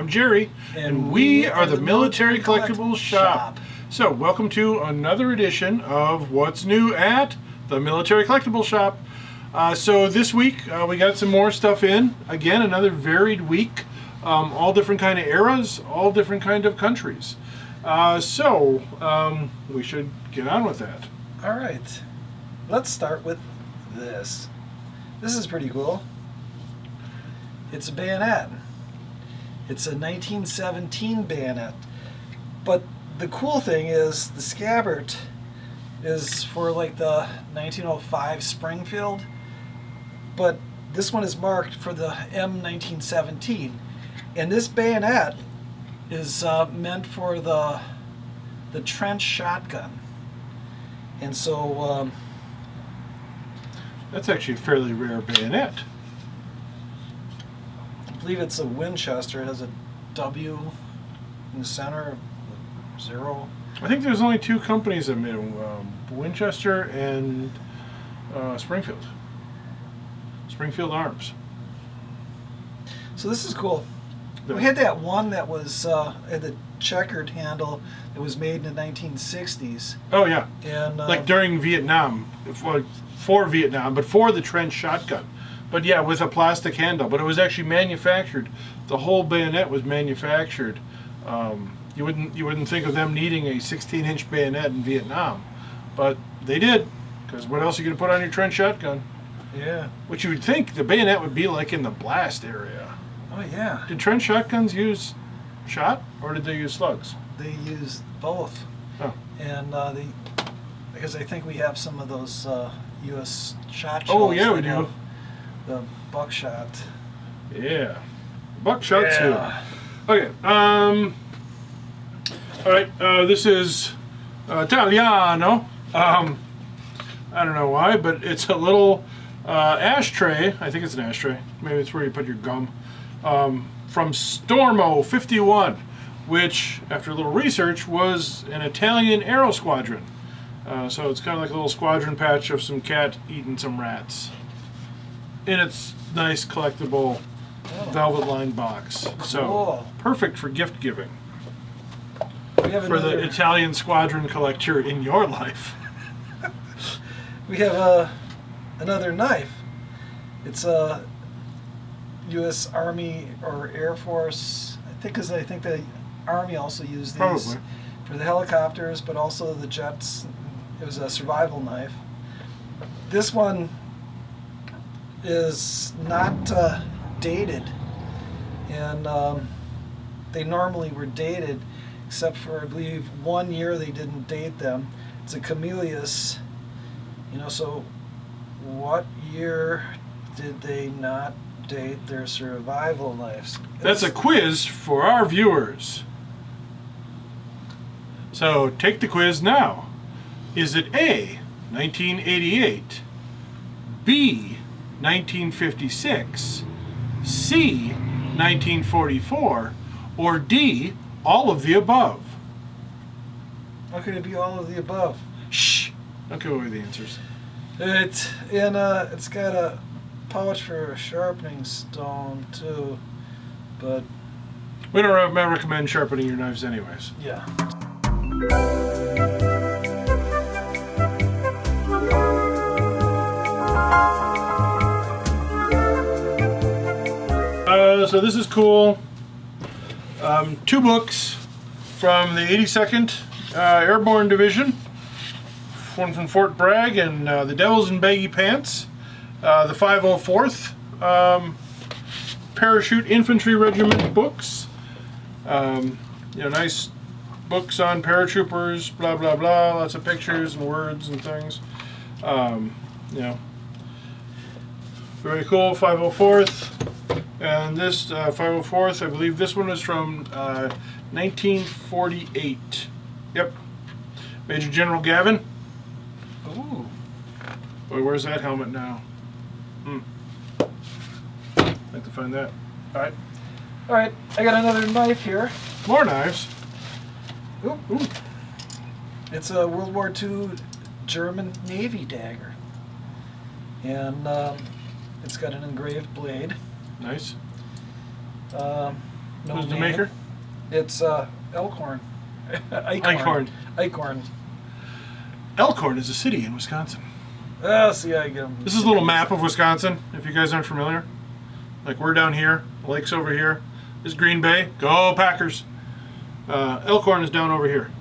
I'm Jerry, and we are the Military Collectibles Shop. So, welcome to another edition of What's New at the Military Collectibles Shop. So this week we got some more stuff in. Again, another varied week. All different kind of eras, all different kind of countries. So we should get on with that. All right. Let's start with this. This is pretty cool. It's a bayonet. It's a 1917 bayonet. But the cool thing is the scabbard is for like the 1905 Springfield, but this one is marked for the M1917, and this bayonet is meant for the trench shotgun. And so that's actually a fairly rare bayonet. I believe it's a Winchester. It has a W in the center, 0. I think there's only two companies that made them, Winchester and Springfield. Springfield Arms. So this is cool. We had that one that was had the checkered handle that was made in the 1960s. Oh yeah, and like during Vietnam, for Vietnam, but for the trench shotgun. But yeah, with a plastic handle. But it was actually manufactured. The whole bayonet was manufactured. You wouldn't think of them needing a 16-inch bayonet in Vietnam, but they did, because what else are you going to put on your trench shotgun? Yeah. Which you would think the bayonet would be like in the blast area. Oh yeah. Did trench shotguns use shot, or did they use slugs? They used both. Oh. And because I think we have some of those U.S. shot shells. Oh yeah, we do. The buckshot. Yeah. Buckshot yeah. too. Okay. All right. This is Italiano. I don't know why, but it's a little ashtray. I think it's an ashtray. Maybe it's where you put your gum. From Stormo 51, which, after a little research, was an Italian aero squadron. So it's kind of like a little squadron patch of some cat eating some rats in its nice collectible velvet-lined box. So perfect for gift giving. For the Italian squadron collector in your life. We have another knife. It's a U.S. Army or Air Force. I think the Army also used these for the helicopters, but also the jets. It was a survival knife. This one is not dated, and they normally were dated, except for I believe 1 year they didn't date them. It's a Camellias, so what year did they not date their survival knives? That's a quiz for our viewers. So take the quiz now. Is it A, 1988, B, 1956, C, 1944, or D, all of the above? How could it be all of the above? Shh! Don't give away the answers. It's got a pouch for a sharpening stone too, but we don't recommend sharpening your knives anyways. Yeah. So this is cool. 2 books from the 82nd Airborne Division. One from Fort Bragg and the Devils in Baggy Pants. The 504th Parachute Infantry Regiment books. Nice books on paratroopers, blah blah blah. Lots of pictures and words and things. Very cool. 504th. And this 504th, I believe this one is from 1948. Yep. Major General Gavin. Ooh. Boy, where's that helmet now? I'd like to find that. All right. All right. I got another knife here. More knives. Ooh. Ooh. It's a World War II German Navy dagger. And it's got an engraved blade. Nice. No Who's the name. maker? It's Elkhorn. Eichhorn. Eichhorn. Elkhorn is a city in Wisconsin. Oh, see, I get 'em. This is a little map of Wisconsin, if you guys aren't familiar. Like, we're down here, the lake's over here. This is Green Bay. Go Packers. Elkhorn is down over here.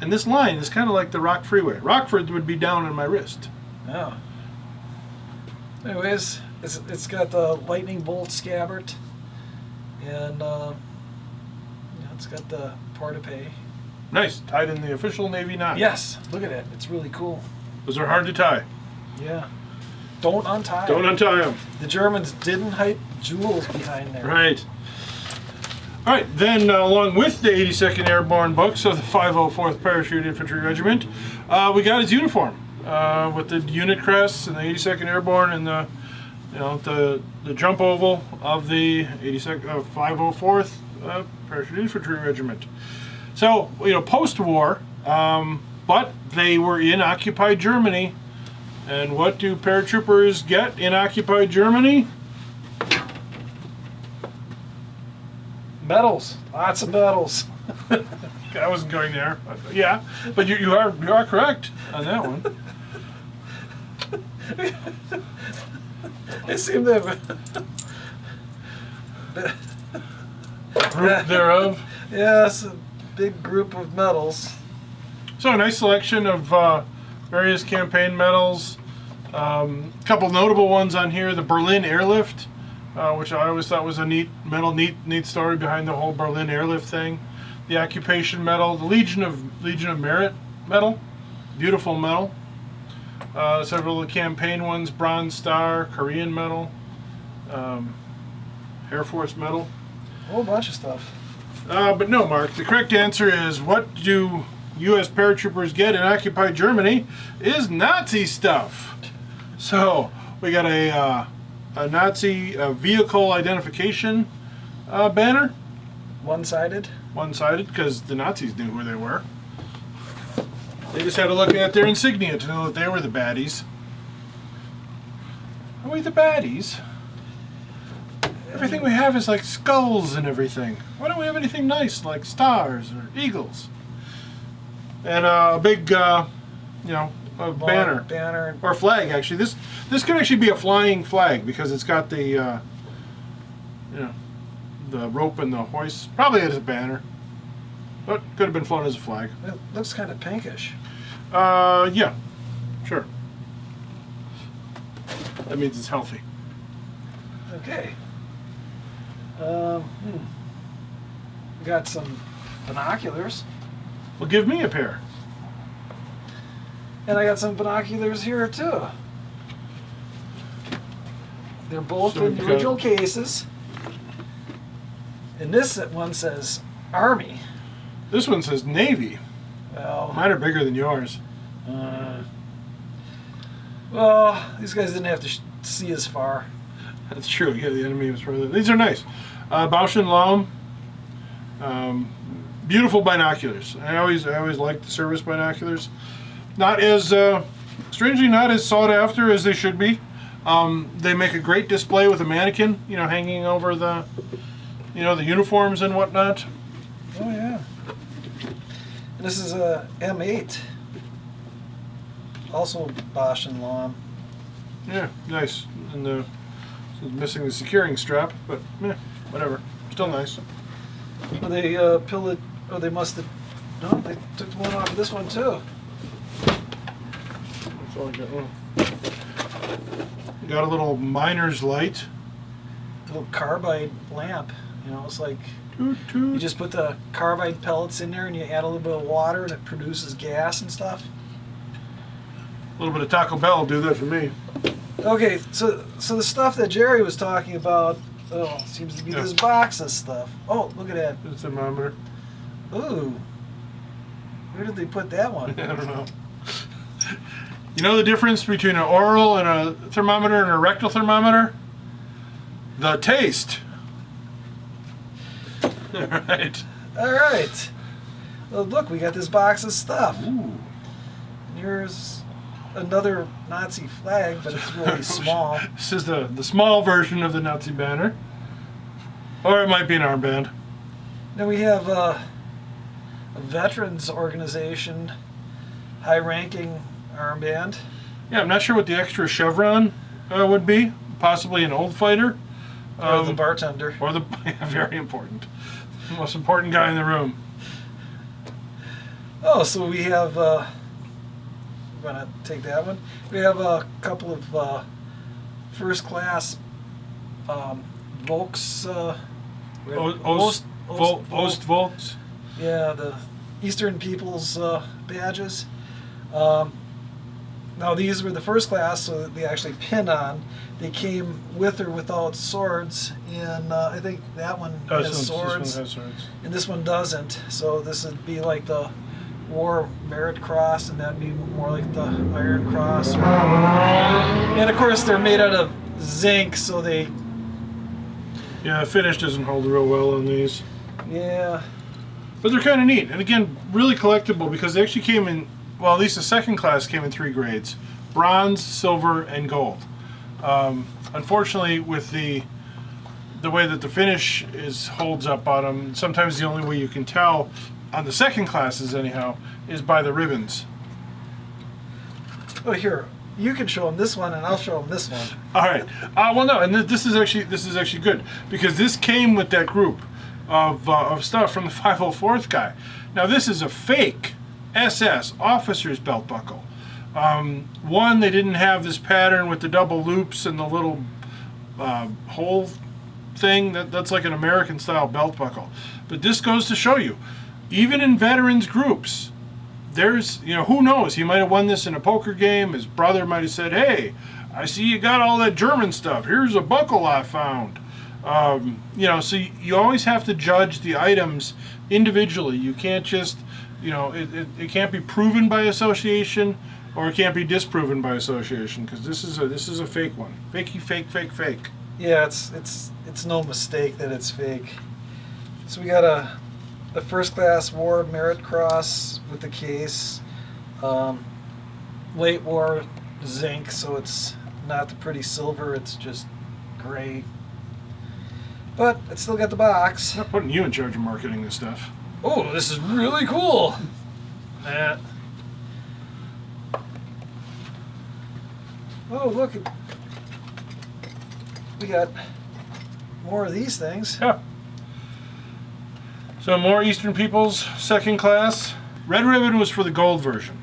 And this line is kind of like the Rock Freeway. Rockford would be down on my wrist. Oh. Anyways, it's got the lightning bolt scabbard, and it's got the porta-pay. Nice, tied in the official Navy knot. Yes, look at it. It's really cool. Those are hard to tie. Yeah. Don't untie. Don't untie them. The Germans didn't hide jewels behind there. Right. All right, then along with the 82nd Airborne books of the 504th Parachute Infantry Regiment, we got his uniform with the unit crests and the 82nd Airborne and the jump oval of the 504th Parachute Infantry Regiment. So, post-war, but they were in occupied Germany. And what do paratroopers get in occupied Germany? Medals. Lots of medals. I wasn't going there. Yeah, but you are correct on that one. They seem to have... Group thereof. Yes, a big group of medals. So a nice selection of various campaign medals. A couple notable ones on here. The Berlin Airlift, which I always thought was a neat story behind the whole Berlin Airlift thing. The Occupation Medal, the Legion of Merit Medal, beautiful medal. Several of the campaign ones: Bronze Star, Korean Medal, Air Force Medal. A whole bunch of stuff. But no, Mark. The correct answer is, what do U.S. paratroopers get in occupied Germany? Is Nazi stuff. So we got a Nazi vehicle identification banner. One-sided. One-sided, because the Nazis knew who they were. They just had to look at their insignia to know that they were the baddies. Are we the baddies? Everything we have is like skulls and everything. Why don't we have anything nice like stars or eagles? And a big, a banner. Banner. Or a flag, actually. This could actually be a flying flag because it's got the, the rope and the hoist. Probably as a banner, but could have been flown as a flag. It looks kind of pinkish. Yeah, sure. That means it's healthy. Okay. We got some binoculars. Well, give me a pair. And I got some binoculars here too. They're both So in the we've got- original cases. And this one says Army. This one says Navy. Well, Mine are bigger than yours. these guys didn't have to see as far. That's true. Yeah, the enemy was further. These are nice. Bausch and Lomb. Beautiful binoculars. I always liked the service binoculars. Not as strangely not as sought after as they should be. They make a great display with a mannequin, hanging over the, the uniforms and whatnot. Oh yeah. And this is a M8. Also Bosch and Lomb. Yeah, nice. And missing the securing strap, but whatever. Still nice. Well, they pilled. Oh, they must have. No, they took the one off of this one too. That's all I got. Got a little miner's light. Little carbide lamp. It's like Toot, toot. you just put the carbide pellets in there and you add a little bit of water and it produces gas and stuff. A little bit of Taco Bell will do that for me. Okay, so the stuff that Jerry was talking about, seems to be this box of stuff. Oh, look at that. The thermometer. Ooh. Where did they put that one? I don't know. You know the difference between an oral and a thermometer and a rectal thermometer? The taste. All right. All right. Well, look, we got this box of stuff. Ooh. Here's another Nazi flag, but it's really small. This is the small version of the Nazi banner. Or it might be an armband. Then we have a veterans organization, high-ranking armband. Yeah, I'm not sure what the extra chevron would be. Possibly an old fighter. Or the bartender. Or the very important. The most important guy in the room. Oh, so we have, we're going to take that one. We have a couple of first class Volks. Ostvolks. Yeah, the Eastern Peoples badges. Now these were the first class, so that they actually pin on. They came with or without swords, and I think that one has swords, this one has swords, and this one doesn't. So this would be like the War Merit Cross, and that'd be more like the Iron Cross. And of course, they're made out of zinc, so they. Yeah, the finish doesn't hold real well on these. Yeah. But they're kind of neat, and again, really collectible because they actually came in. Well, at least the second class came in 3 grades: bronze, silver, and gold. Unfortunately, with the way that the finish holds up on them, sometimes the only way you can tell on the second classes, anyhow, is by the ribbons. Oh, here, you can show them this one, and I'll show them this one. All right. Well, no, and this is actually good because this came with that group of stuff from the 504th guy. Now, this is a fake SS officer's belt buckle. One, they didn't have this pattern with the double loops and the little hole thing. That's like an American style belt buckle. But this goes to show you, even in veterans groups, there's, who knows, he might have won this in a poker game. His brother might have said, hey, I see you got all that German stuff. Here's a buckle I found. So you always have to judge the items individually. You can't just, it can't be proven by association, or it can't be disproven by association, because this is a fake one. Fakey, fake. Yeah, it's no mistake that it's fake. So we got a first class War Merit Cross with the case, late war zinc, so it's not the pretty silver, it's just gray. But it's still got the box. I'm not putting you in charge of marketing this stuff. Oh, this is really cool. That. Oh, look. We got more of these things. Yeah. So more Eastern Peoples, second class. Red ribbon was for the gold version.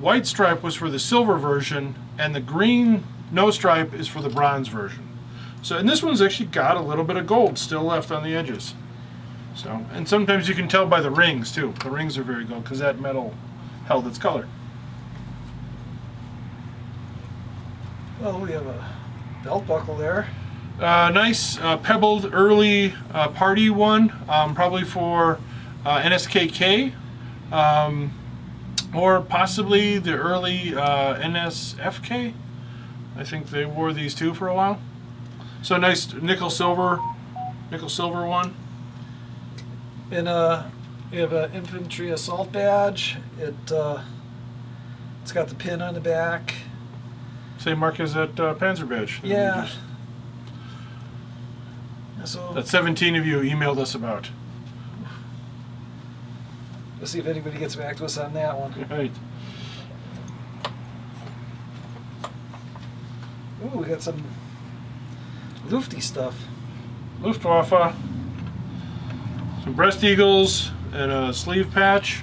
White stripe was for the silver version, and the green no stripe is for the bronze version. So, and this one's actually got a little bit of gold still left on the edges. So, and sometimes you can tell by the rings too. The rings are very gold because that metal held its color. Well, we have a belt buckle there. Nice pebbled early party one, probably for NSKK, or possibly the early NSFK. I think they wore these too for a while. So nice nickel silver one. And we have an infantry assault badge. It's got the pin on the back. Same mark as that Panzer badge. Yeah. So that 17 of you emailed us about. Let's see if anybody gets back to us on that one. Right. Ooh, we got some lufty stuff. Luftwaffe. Some breast eagles and a sleeve patch.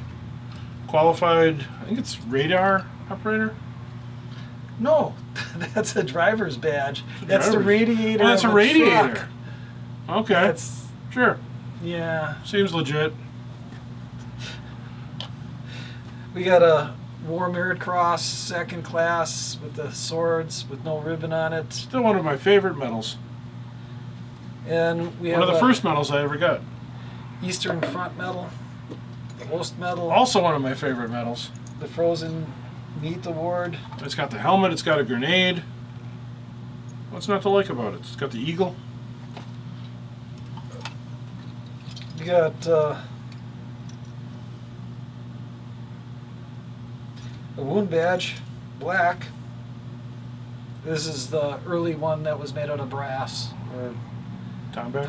Qualified, I think it's radar operator. No, that's a driver's badge. That's the radiator. Oh, that's of a radiator. Truck. Okay. That's, sure. yeah. Seems legit. We got a War Merit Cross, second class, with the swords, with no ribbon on it. Still one of my favorite medals. And we have one of the first medals I ever got. Eastern Front medal, the Ost medal. Also one of my favorite medals. The Frozen Meat Award. It's got the helmet, it's got a grenade. What's not to like about it? It's got the eagle. We got a wound badge, black. This is the early one that was made out of brass, or Tomback.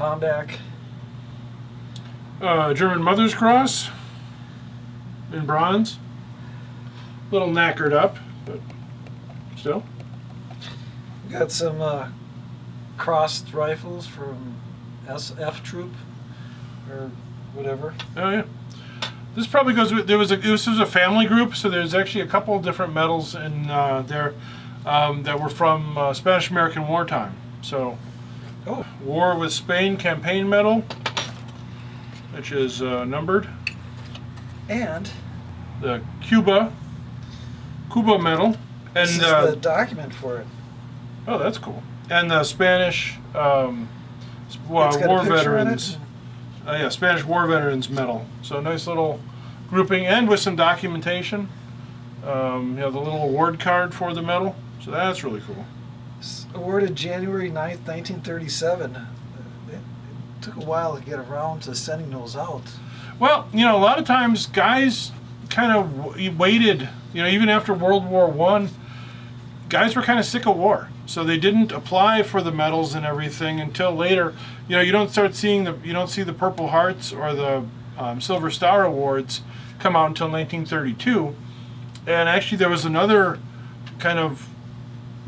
Tomback. German Mother's Cross in bronze. A little knackered up, but still. We got some crossed rifles from SF Troop or whatever. Oh yeah. This probably goes with, this was a family group, so there's actually a couple of different medals in there that were from Spanish-American wartime. So, War with Spain campaign medal, which is numbered. And The Cuba medal. And this is the document for it. oh, that's cool. And the Spanish It's got a war picture in veterans. it. Yeah, Spanish War Veterans Medal. So nice little grouping, and with some documentation. You know, the little award card for the medal. So that's really cool. Awarded January 9th, 1937. It took a while to get around to sending those out. Well, you know, a lot of times guys kind of waited. You know, even after World War I, guys were kind of sick of war. So they didn't apply for the medals and everything until later. You know, you don't see the Purple Hearts or the Silver Star Awards come out until 1932. And actually, there was another kind of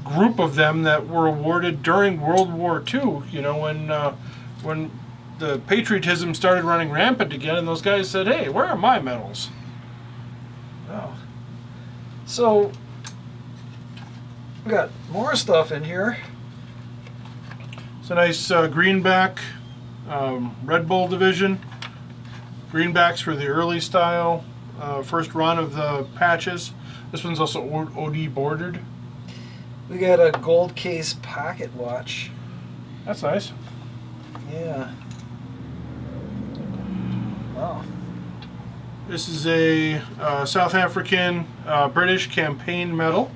group of them that were awarded during World War II. You know, when the patriotism started running rampant again, and those guys said, "Hey, where are my medals?" Oh. So we got more stuff in here. It's a nice greenback Red Bull division. Greenbacks for the early style, first run of the patches. This one's also OD bordered. We got a gold case pocket watch. That's nice. Yeah. Wow. This is a South African British campaign medal.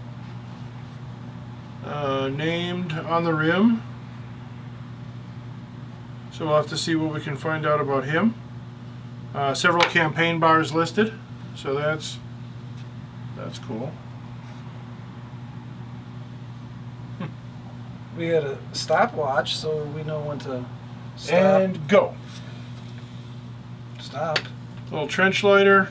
Named on the rim. So we'll have to see what we can find out about him. Several campaign bars listed, so that's cool. We got a stopwatch, so we know when to stop. And go. Stop. Little trench lighter.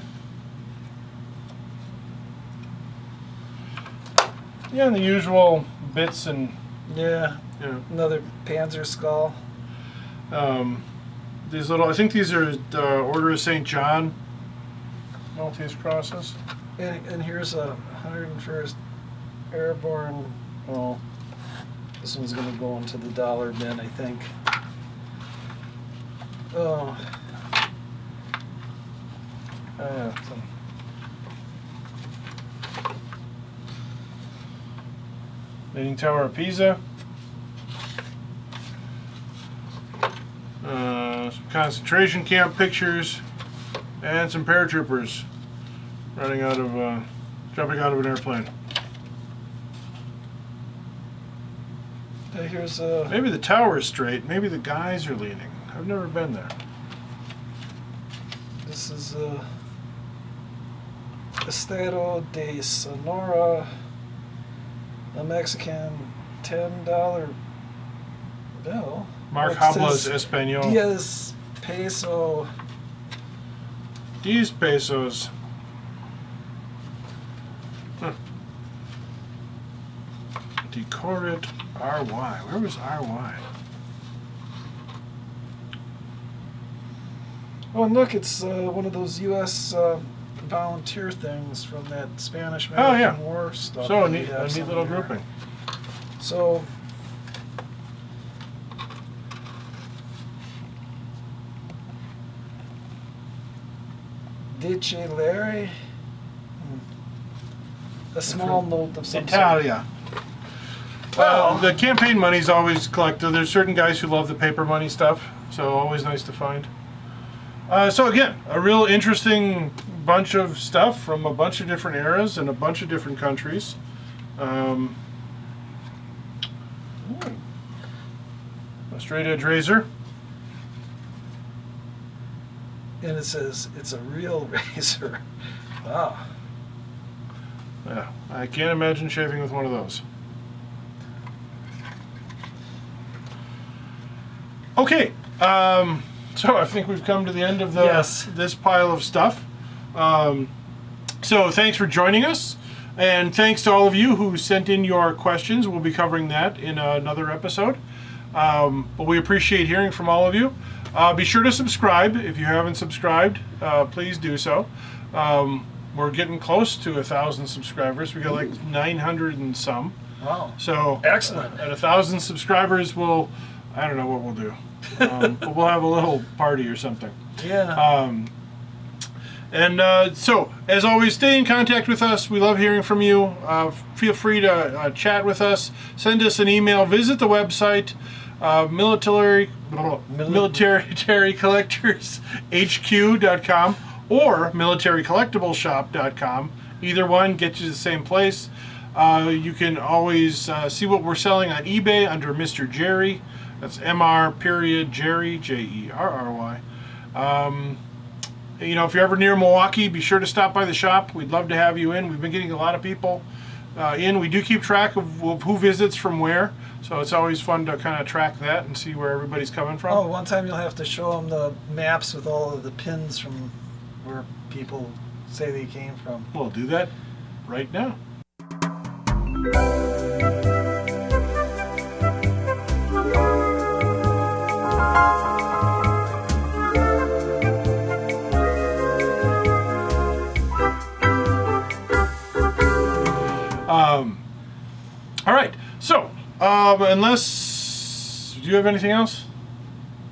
Yeah, and the usual bits and Yeah. you know. Another Panzer skull. These little, I think these are the Order of St. John Maltese crosses. And here's a 101st Airborne. Well, this one's going to go into the dollar bin, I think. Oh. Yeah. Leaning Tower of Pisa. Some concentration camp pictures, and some paratroopers jumping out of an airplane. Here's Maybe the tower is straight. Maybe the guys are leaning. I've never been there. this is Estado de Sonora, a Mexican $10 bill. Mark It Hablas says Espanol. 10 peso. 10 pesos. Huh. Decorit RY. Where was RY? Oh, and look, it's one of those U.S. volunteer things from that Spanish Oh, yeah. American War stuff. So that we a have neat some little here. grouping. So Dice Larry, a small note of some sort. Italia. Well, the campaign money's always collected. There's certain guys who love the paper money stuff, so always nice to find. So again, a real interesting bunch of stuff from a bunch of different eras and a bunch of different countries. A straight edge razor. And it says it's a real razor. Wow. Yeah, I can't imagine shaving with one of those. Okay, so I think we've come to the end of this pile of stuff. So thanks for joining us, and thanks to all of you who sent in your questions. We'll be covering that in another episode. But we appreciate hearing from all of you. Be sure to subscribe. If you haven't subscribed, please do so. We're getting close to 1,000 subscribers. We got like 900 and some. Wow. So excellent. At 1,000 subscribers, I don't know what we'll do. But we'll have a little party or something. Yeah. So, as always, stay in contact with us. We love hearing from you. Feel free to chat with us. Send us an email. Visit the website, militarycollectorshq.com or militarycollectibleshop.com. Either one gets you to the same place. You can always see what we're selling on eBay under Mr. Jerry. That's Jerry, Jerry. You know, if you're ever near Milwaukee, be sure to stop by the shop. We'd love to have you in. We've been getting a lot of people in. We do keep track of who visits from where, so it's always fun to kind of track that and see where everybody's coming from. Oh, one time you'll have to show them the maps with all of the pins from where people say they came from. We'll do that right now. All right. So, unless, do you have anything else?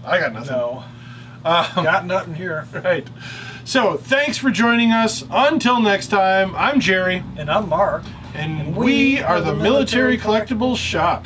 I got nothing. No. Got nothing here. Right. So, thanks for joining us. Until next time, I'm Jerry. And I'm Mark. And we are the Military Collectibles Shop.